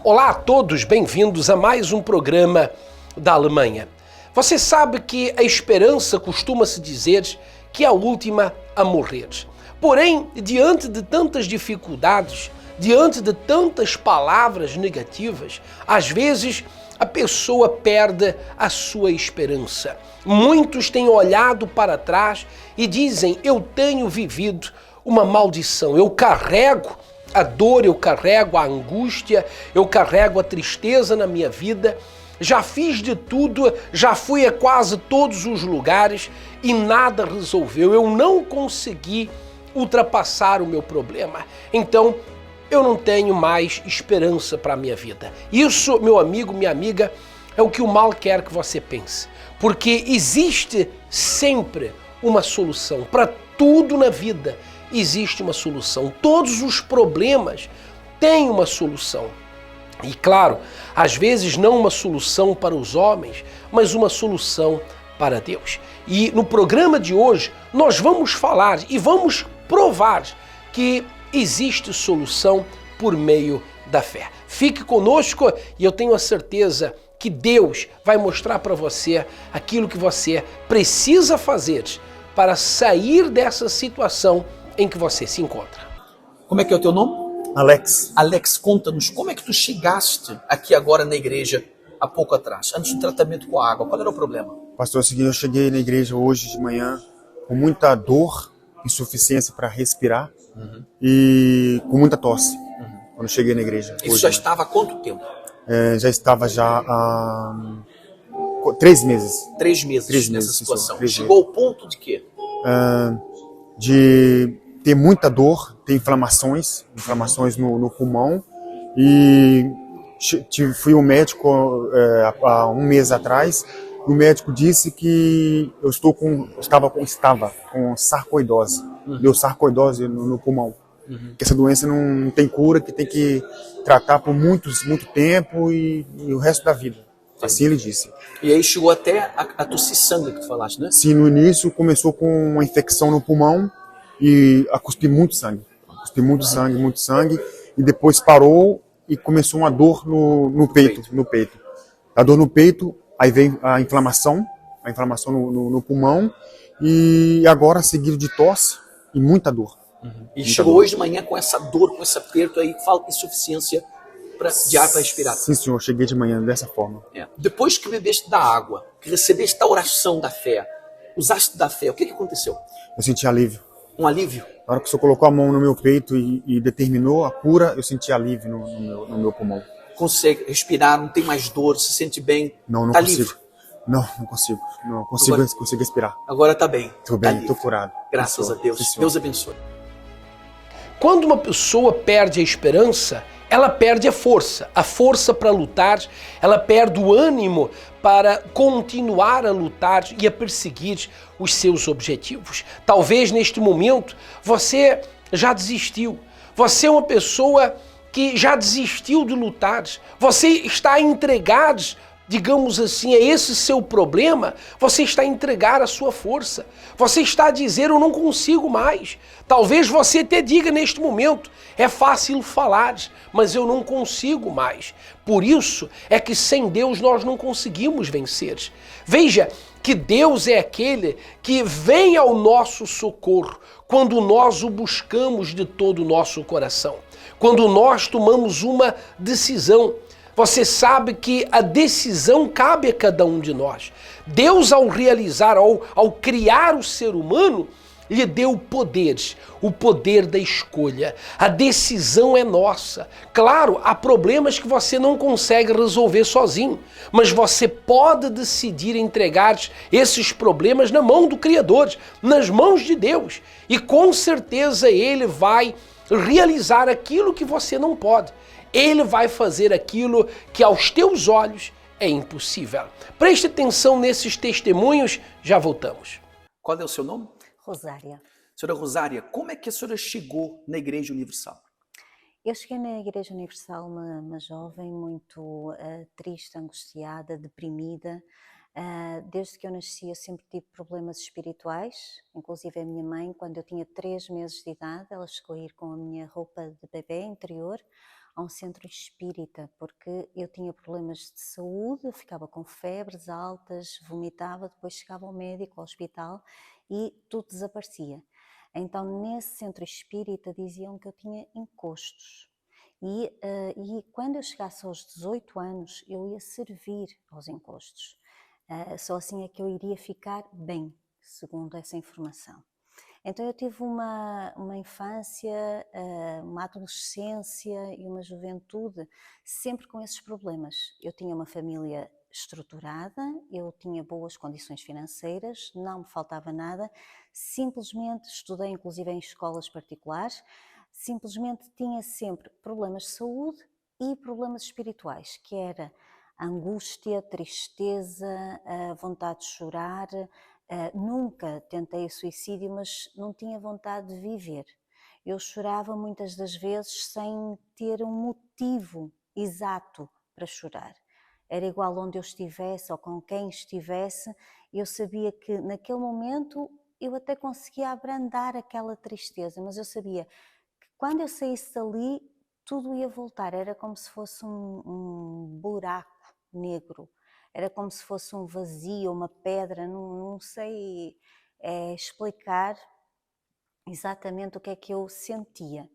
Olá a todos, bem-vindos a mais um programa da Alemanha. Você sabe que a esperança costuma-se dizer que é a última a morrer. Porém, diante de tantas dificuldades, diante de tantas palavras negativas, às vezes a pessoa perde a sua esperança. Muitos têm olhado para trás e dizem: eu tenho vivido uma maldição, eu carrego a dor, eu carrego a angústia, eu carrego a tristeza na minha vida, já fiz de tudo, já fui a quase todos os lugares e nada resolveu, eu não consegui ultrapassar o meu problema, então eu não tenho mais esperança para a minha vida. Isso, meu amigo, minha amiga, é o que o mal quer que você pense, porque existe sempre uma solução para tudo na vida. Existe uma solução. Todos os problemas têm uma solução. E claro, às vezes não uma solução para os homens, mas uma solução para Deus. E no programa de hoje nós vamos falar e vamos provar que existe solução por meio da fé. Fique conosco e eu tenho a certeza que Deus vai mostrar para você aquilo que você precisa fazer para sair dessa situação em que você se encontra. Como é que é o teu nome? Alex. Alex, conta-nos, como é que tu chegaste aqui agora na igreja há pouco atrás, antes do tratamento com a água? Qual era o problema? Pastor, é o seguinte, eu cheguei na igreja hoje de manhã com muita dor, insuficiência para respirar e com muita tosse. Quando eu cheguei na igreja. Isso hoje, já estava há quanto tempo? já estava há 3 meses. 3 meses 3 nessa meses, situação. 3 Chegou ao ponto de quê? De ter muita dor, ter inflamações no pulmão e fui ao médico há um mês atrás. O médico disse que eu estava com sarcoidose, deu sarcoidose no pulmão. Que essa doença não tem cura, que tem que tratar por muito tempo e o resto da vida. Assim ele disse. E aí chegou até a tossir sangue que tu falaste, né? Sim, no início começou com uma infecção no pulmão e a cuspir muito sangue. Cuspi muito sangue, e depois parou e começou uma dor no peito. A dor no peito, aí veio a inflamação no pulmão e agora seguido de tosse e muita dor. E chegou hoje de manhã com essa dor, com esse aperto aí, falta de insuficiência de ar para respirar. Sim, senhor, cheguei de manhã dessa forma. Depois que bebeste da água, que recebeste a oração da fé, usaste da fé, o que aconteceu? Eu senti alívio. Um alívio? Na hora que o senhor colocou a mão no meu peito e determinou a cura, eu senti alívio no meu pulmão. Consegue respirar, não tem mais dor, se sente bem? Não tá consigo. Livre. Não consigo. Consigo respirar. Agora tá bem. Tô bem, tô curado. Graças a Deus. Sim, Deus abençoe. Quando uma pessoa perde a esperança, ela perde a força para lutar, ela perde o ânimo para continuar a lutar e a perseguir os seus objetivos. Talvez neste momento você já desistiu, você é uma pessoa que já desistiu de lutar, você está entregado, digamos assim, a esse seu problema, você está a entregar a sua força. Você está a dizer: eu não consigo mais. Talvez você até diga neste momento: é fácil falar, mas eu não consigo mais. Por isso é que sem Deus nós não conseguimos vencer. Veja que Deus é aquele que vem ao nosso socorro quando nós o buscamos de todo o nosso coração. Quando nós tomamos uma decisão. Você sabe que a decisão cabe a cada um de nós. Deus, ao realizar, ao criar o ser humano, lhe deu o poder da escolha. A decisão é nossa. Claro, há problemas que você não consegue resolver sozinho, mas você pode decidir entregar esses problemas na mão do Criador, nas mãos de Deus. E com certeza Ele vai realizar aquilo que você não pode. Ele vai fazer aquilo que aos teus olhos é impossível. Preste atenção nesses testemunhos, já voltamos. Qual é o seu nome? Rosária. Senhora Rosária, como é que a senhora chegou na Igreja Universal? Eu cheguei na Igreja Universal uma jovem muito triste, angustiada, deprimida. Desde que eu nasci eu sempre tive problemas espirituais, inclusive a minha mãe, quando eu tinha 3 meses de idade, ela chegou a ir com a minha roupa de bebê interior a um centro espírita, porque eu tinha problemas de saúde, eu ficava com febres altas, vomitava, depois chegava ao médico, ao hospital, e tudo desaparecia. Então, nesse centro espírita diziam que eu tinha encostos. E quando eu chegasse aos 18 anos, eu ia servir aos encostos. Só assim é que eu iria ficar bem, segundo essa informação. Então eu tive uma infância, uma adolescência e uma juventude sempre com esses problemas. Eu tinha uma família estruturada, eu tinha boas condições financeiras, não me faltava nada, simplesmente estudei inclusive em escolas particulares, simplesmente tinha sempre problemas de saúde e problemas espirituais, que era angústia, tristeza, a vontade de chorar. Nunca tentei o suicídio, mas não tinha vontade de viver. Eu chorava muitas das vezes sem ter um motivo exato para chorar. Era igual onde eu estivesse ou com quem estivesse, eu sabia que naquele momento eu até conseguia abrandar aquela tristeza, mas eu sabia que quando eu saísse dali tudo ia voltar, era como se fosse um buraco negro. Era como se fosse um vazio, uma pedra, não sei explicar exatamente o que é que eu sentia.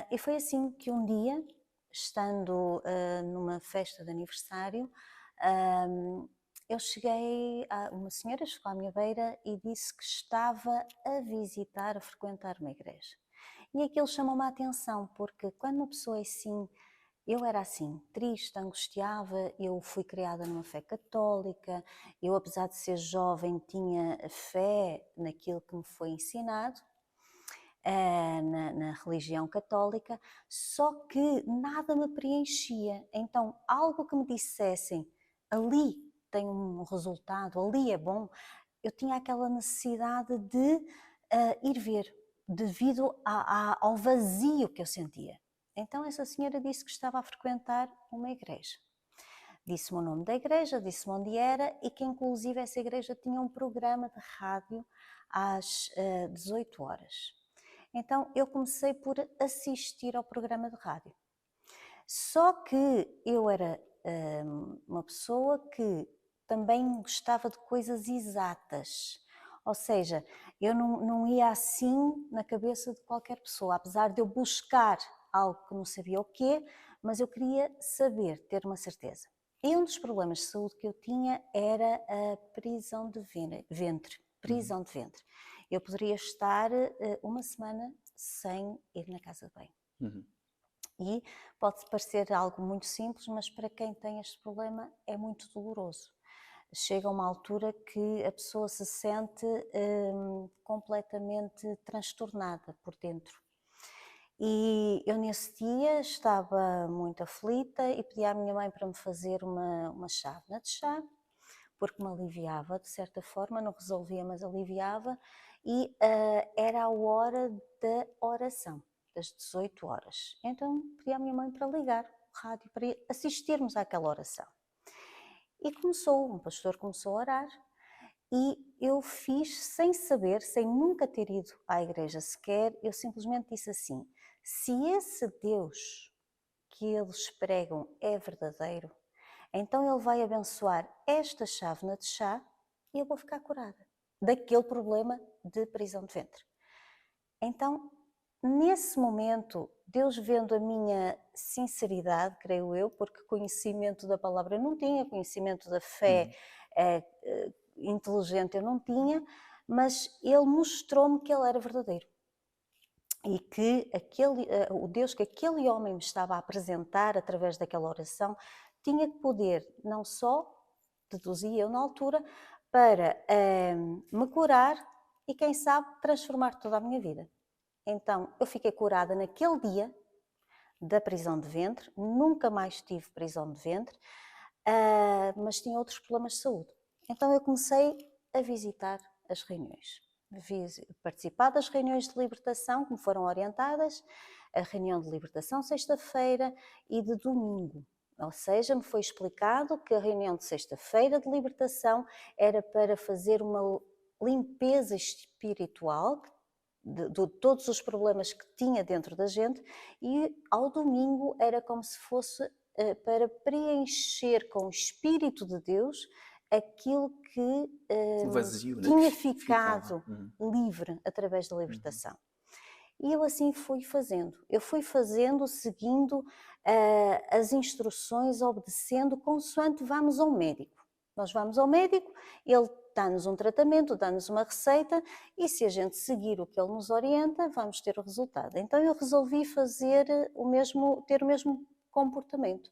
E foi assim que um dia, estando numa festa de aniversário, eu cheguei, uma senhora chegou à minha beira e disse que estava a visitar, a frequentar uma igreja. E aquilo chamou-me a atenção, porque quando uma pessoa é assim, eu era assim, triste, angustiava, eu fui criada numa fé católica, eu apesar de ser jovem tinha fé naquilo que me foi ensinado, na religião católica, só que nada me preenchia. Então algo que me dissessem, ali tem um resultado, ali é bom, eu tinha aquela necessidade de ir ver, devido ao vazio que eu sentia. Então essa senhora disse que estava a frequentar uma igreja. Disse-me o nome da igreja, disse-me onde era e que inclusive essa igreja tinha um programa de rádio às 18 horas. Então eu comecei por assistir ao programa de rádio. Só que eu era uma pessoa que também gostava de coisas exatas. Ou seja, eu não ia assim na cabeça de qualquer pessoa, apesar de eu buscar algo que não sabia o quê, mas eu queria saber, ter uma certeza. E um dos problemas de saúde que eu tinha era a prisão de ventre. Prisão de ventre. Eu poderia estar uma semana sem ir na casa de banho. E pode parecer algo muito simples, mas para quem tem este problema é muito doloroso. Chega a uma altura que a pessoa se sente completamente transtornada por dentro. E eu nesse dia estava muito aflita e pedi à minha mãe para me fazer uma chávena de chá, porque me aliviava de certa forma, não resolvia, mas aliviava, e era a hora da oração, das 18 horas. Então pedi à minha mãe para ligar o rádio, para assistirmos àquela oração. E um pastor começou a orar e eu fiz sem saber, sem nunca ter ido à igreja sequer, eu simplesmente disse assim: se esse Deus que eles pregam é verdadeiro, então Ele vai abençoar esta chávena de chá e eu vou ficar curada daquele problema de prisão de ventre. Então, nesse momento, Deus vendo a minha sinceridade, creio eu, porque conhecimento da palavra eu não tinha, conhecimento da fé inteligente eu não tinha, mas Ele mostrou-me que Ele era verdadeiro. E que o Deus que aquele homem me estava a apresentar através daquela oração tinha poder, não só, deduzia eu na altura, para me curar e quem sabe transformar toda a minha vida. Então eu fiquei curada naquele dia da prisão de ventre, nunca mais tive prisão de ventre, mas tinha outros problemas de saúde. Então eu comecei a visitar as reuniões. Participar das reuniões de libertação que me foram orientadas, a reunião de libertação sexta-feira e de domingo. Ou seja, me foi explicado que a reunião de sexta-feira de libertação era para fazer uma limpeza espiritual de todos os problemas que tinha dentro da gente, e ao domingo era como se fosse para preencher com o Espírito de Deus aquilo que O vazio, né, tinha que ficava. ficado livre através da libertação. E eu assim fui fazendo. Eu fui fazendo, seguindo as instruções, obedecendo, consoante vamos ao médico. Nós vamos ao médico, ele dá-nos um tratamento, dá-nos uma receita, e se a gente seguir o que ele nos orienta, vamos ter o resultado. Então eu resolvi fazer ter o mesmo comportamento.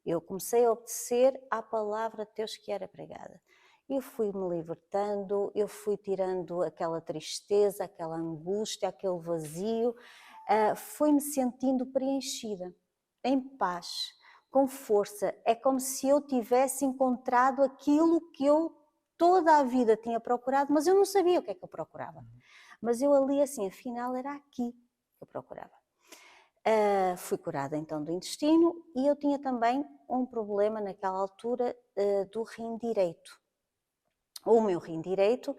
Eu comecei a obedecer à palavra de Deus que era pregada. Eu fui-me libertando, eu fui tirando aquela tristeza, aquela angústia, aquele vazio, fui-me sentindo preenchida, em paz, com força. É como se eu tivesse encontrado aquilo que eu toda a vida tinha procurado, mas eu não sabia o que é que eu procurava. Mas eu ali assim, afinal era aqui que eu procurava. Fui curada então do intestino, e eu tinha também um problema naquela altura do rim direito. O meu rim direito,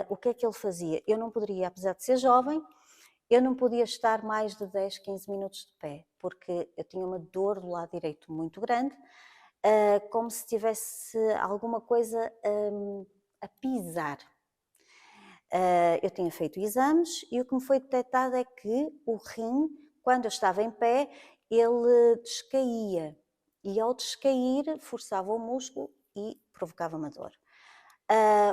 o que é que ele fazia? Eu não poderia, apesar de ser jovem, eu não podia estar mais de 10, 15 minutos de pé, porque eu tinha uma dor do lado direito muito grande, como se tivesse alguma coisa a pisar. Eu tinha feito exames e o que me foi detectado é que o rim, quando eu estava em pé, ele descaía, e ao descair forçava o músculo e provocava uma dor.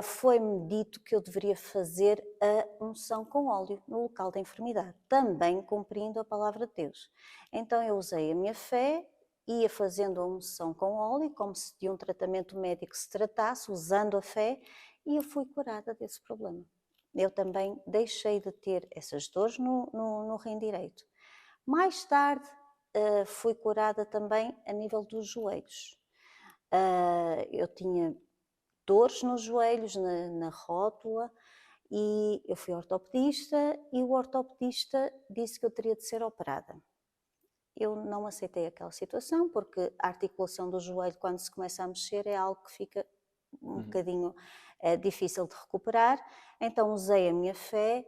Foi-me dito que eu deveria fazer a unção com óleo no local da enfermidade, também cumprindo a palavra de Deus. Então eu usei a minha fé, ia fazendo a unção com óleo, como se de um tratamento médico se tratasse, usando a fé, e eu fui curada desse problema. Eu também deixei de ter essas dores no rim direito. Mais tarde fui curada também a nível dos joelhos. Eu tinha dores nos joelhos, na rótula, e eu fui ao ortopedista, e o ortopedista disse que eu teria de ser operada. Eu não aceitei aquela situação, porque a articulação do joelho, quando se começa a mexer, é algo que fica um bocadinho difícil de recuperar. Então usei a minha fé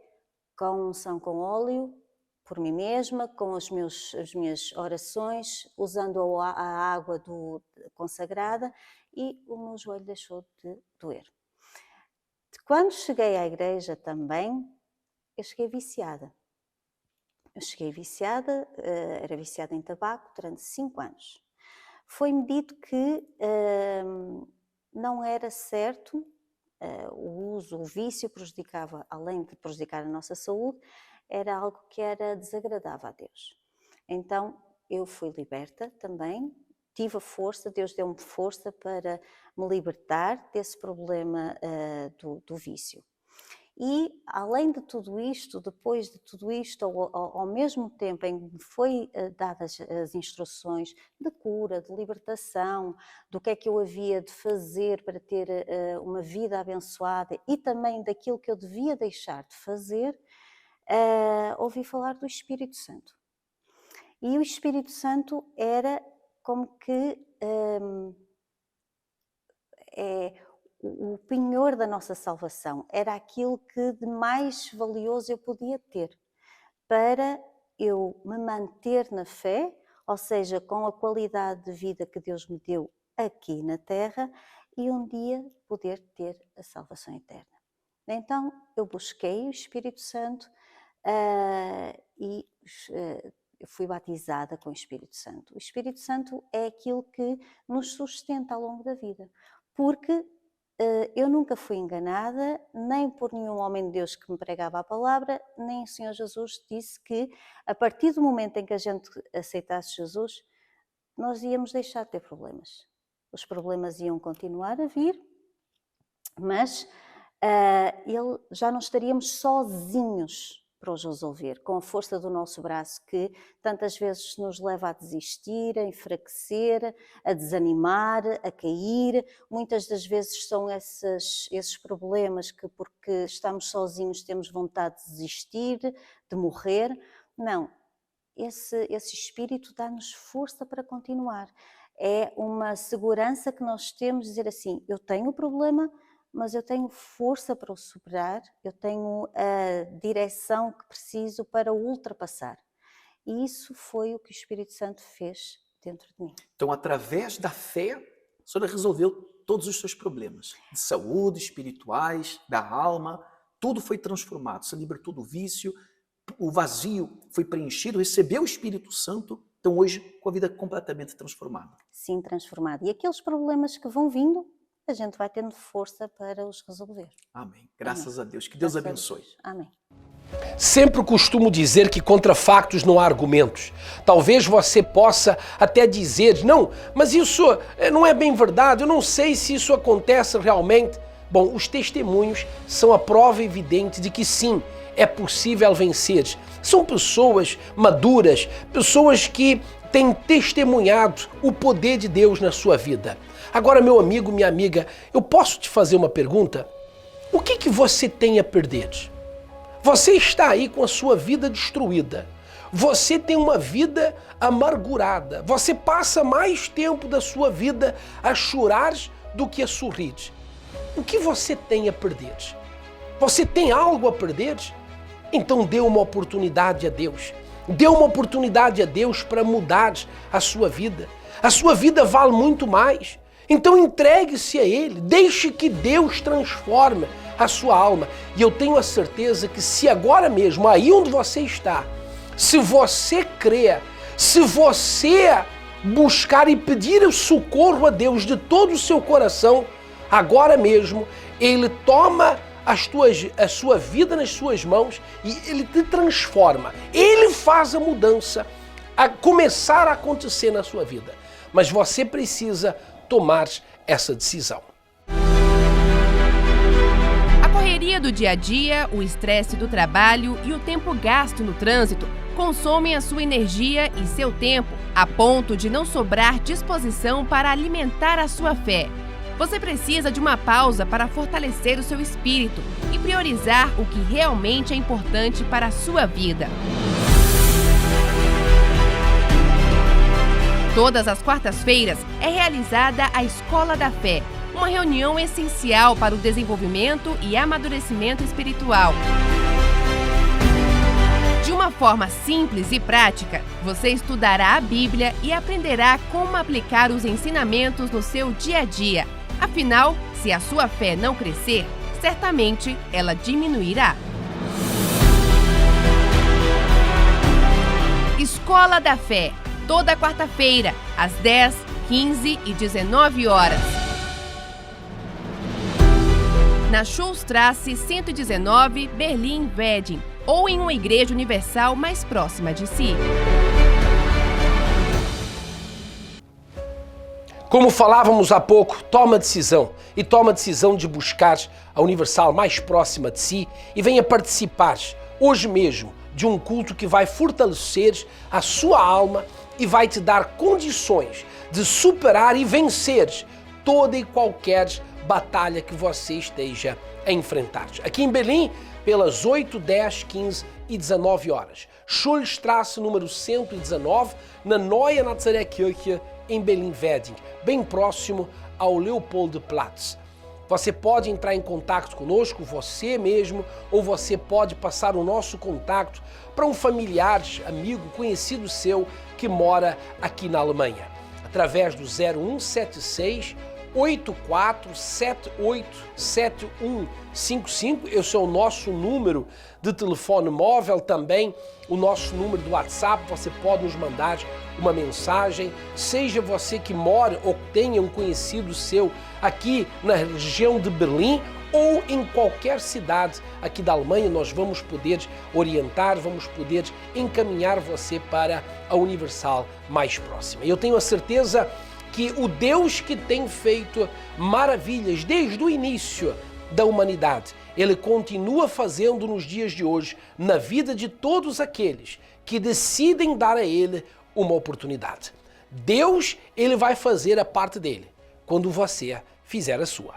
com unção com óleo, por mim mesma, com as minhas orações, usando a água consagrada, e o meu joelho deixou de doer. Quando cheguei à igreja também, eu cheguei viciada. Era viciada em tabaco durante 5 anos. Foi-me dito que não era certo, o vício prejudicava, além de prejudicar a nossa saúde, era algo que era desagradável a Deus. Então eu fui liberta também, tive a força, Deus deu-me força para me libertar desse problema do vício. E, além de tudo isto, depois de tudo isto, ao mesmo tempo em que me foi dadas as instruções de cura, de libertação, do que é que eu havia de fazer para ter uma vida abençoada, e também daquilo que eu devia deixar de fazer, ouvi falar do Espírito Santo. E o Espírito Santo era como que o penhor da nossa salvação, era aquilo que de mais valioso eu podia ter para eu me manter na fé, ou seja, com a qualidade de vida que Deus me deu aqui na terra, e um dia poder ter a salvação eterna. Então eu busquei o Espírito Santo e eu fui batizada com o Espírito Santo. O Espírito Santo é aquilo que nos sustenta ao longo da vida, porque eu nunca fui enganada, nem por nenhum homem de Deus que me pregava a palavra, nem o Senhor Jesus disse que a partir do momento em que a gente aceitasse Jesus, nós íamos deixar de ter problemas. Os problemas iam continuar a vir, mas já não estaríamos sozinhos para os resolver, com a força do nosso braço, que tantas vezes nos leva a desistir, a enfraquecer, a desanimar, a cair. Muitas das vezes são esses problemas que, porque estamos sozinhos, temos vontade de desistir, de morrer. Não, esse espírito dá-nos força para continuar. É uma segurança que nós temos, dizer assim, eu tenho o problema, mas eu tenho força para o superar, eu tenho a direção que preciso para o ultrapassar. E isso foi o que o Espírito Santo fez dentro de mim. Então, através da fé, a senhora resolveu todos os seus problemas de saúde, espirituais, da alma, tudo foi transformado. Você libertou do vício, o vazio foi preenchido, recebeu o Espírito Santo, então hoje com a vida completamente transformada. Sim, transformado. E aqueles problemas que vão vindo, a gente vai tendo força para os resolver. Amém. Graças a Deus. Que Deus Graças a abençoe. Deus. Amém. Sempre costumo dizer que contra factos não há argumentos. Talvez você possa até dizer, não, mas isso não é bem verdade, eu não sei se isso acontece realmente. Bom, os testemunhos são a prova evidente de que sim, é possível vencer. São pessoas maduras, pessoas que têm testemunhado o poder de Deus na sua vida. Agora, meu amigo, minha amiga, eu posso te fazer uma pergunta? O que você tem a perder? Você está aí com a sua vida destruída. Você tem uma vida amargurada. Você passa mais tempo da sua vida a chorar do que a sorrir. O que você tem a perder? Você tem algo a perder? Então dê uma oportunidade a Deus. Dê uma oportunidade a Deus para mudar a sua vida. A sua vida vale muito mais. Então entregue-se a Ele. Deixe que Deus transforme a sua alma. E eu tenho a certeza que se agora mesmo, aí onde você está, se você crer, se você buscar e pedir o socorro a Deus de todo o seu coração, agora mesmo Ele toma a sua vida nas suas mãos e Ele te transforma. Ele faz a mudança a começar a acontecer na sua vida. Mas você precisa tomar essa decisão. A correria do dia a dia, o estresse do trabalho e o tempo gasto no trânsito consomem a sua energia e seu tempo, a ponto de não sobrar disposição para alimentar a sua fé. Você precisa de uma pausa para fortalecer o seu espírito e priorizar o que realmente é importante para a sua vida. Todas as quartas-feiras é realizada a Escola da Fé, uma reunião essencial para o desenvolvimento e amadurecimento espiritual. De uma forma simples e prática, você estudará a Bíblia e aprenderá como aplicar os ensinamentos no seu dia a dia. Afinal, se a sua fé não crescer, certamente ela diminuirá. Escola da Fé, toda quarta-feira, às 10, 15 e 19 horas. Na Schulstrasse 119, Berlim-Wedding, ou em uma igreja universal mais próxima de si. Como falávamos há pouco, toma a decisão. E toma a decisão de buscar a Universal mais próxima de si e venha participar hoje mesmo de um culto que vai fortalecer a sua alma e vai te dar condições de superar e vencer toda e qualquer batalha que você esteja a enfrentar. Aqui em Berlim, pelas 8, 10, 15 e 19 horas. Schulstrasse número 119, na Neue Nazareth-Kirche, em Berlim-Wedding, bem próximo ao Leopoldplatz. Você pode entrar em contato conosco, você mesmo, ou você pode passar o nosso contato para um familiar, amigo, conhecido seu que mora aqui na Alemanha, através do 0176 84787155. Esse é o nosso número de telefone móvel, também o nosso número do WhatsApp. Você pode nos mandar uma mensagem, seja você que mora ou tenha um conhecido seu aqui na região de Berlim ou em qualquer cidade aqui da Alemanha. Nós vamos poder orientar, vamos poder encaminhar você para a Universal mais próxima. Eu tenho a certeza que o Deus que tem feito maravilhas desde o início da humanidade, Ele continua fazendo nos dias de hoje, na vida de todos aqueles que decidem dar a Ele uma oportunidade. Deus, Ele vai fazer a parte dele, quando você fizer a sua.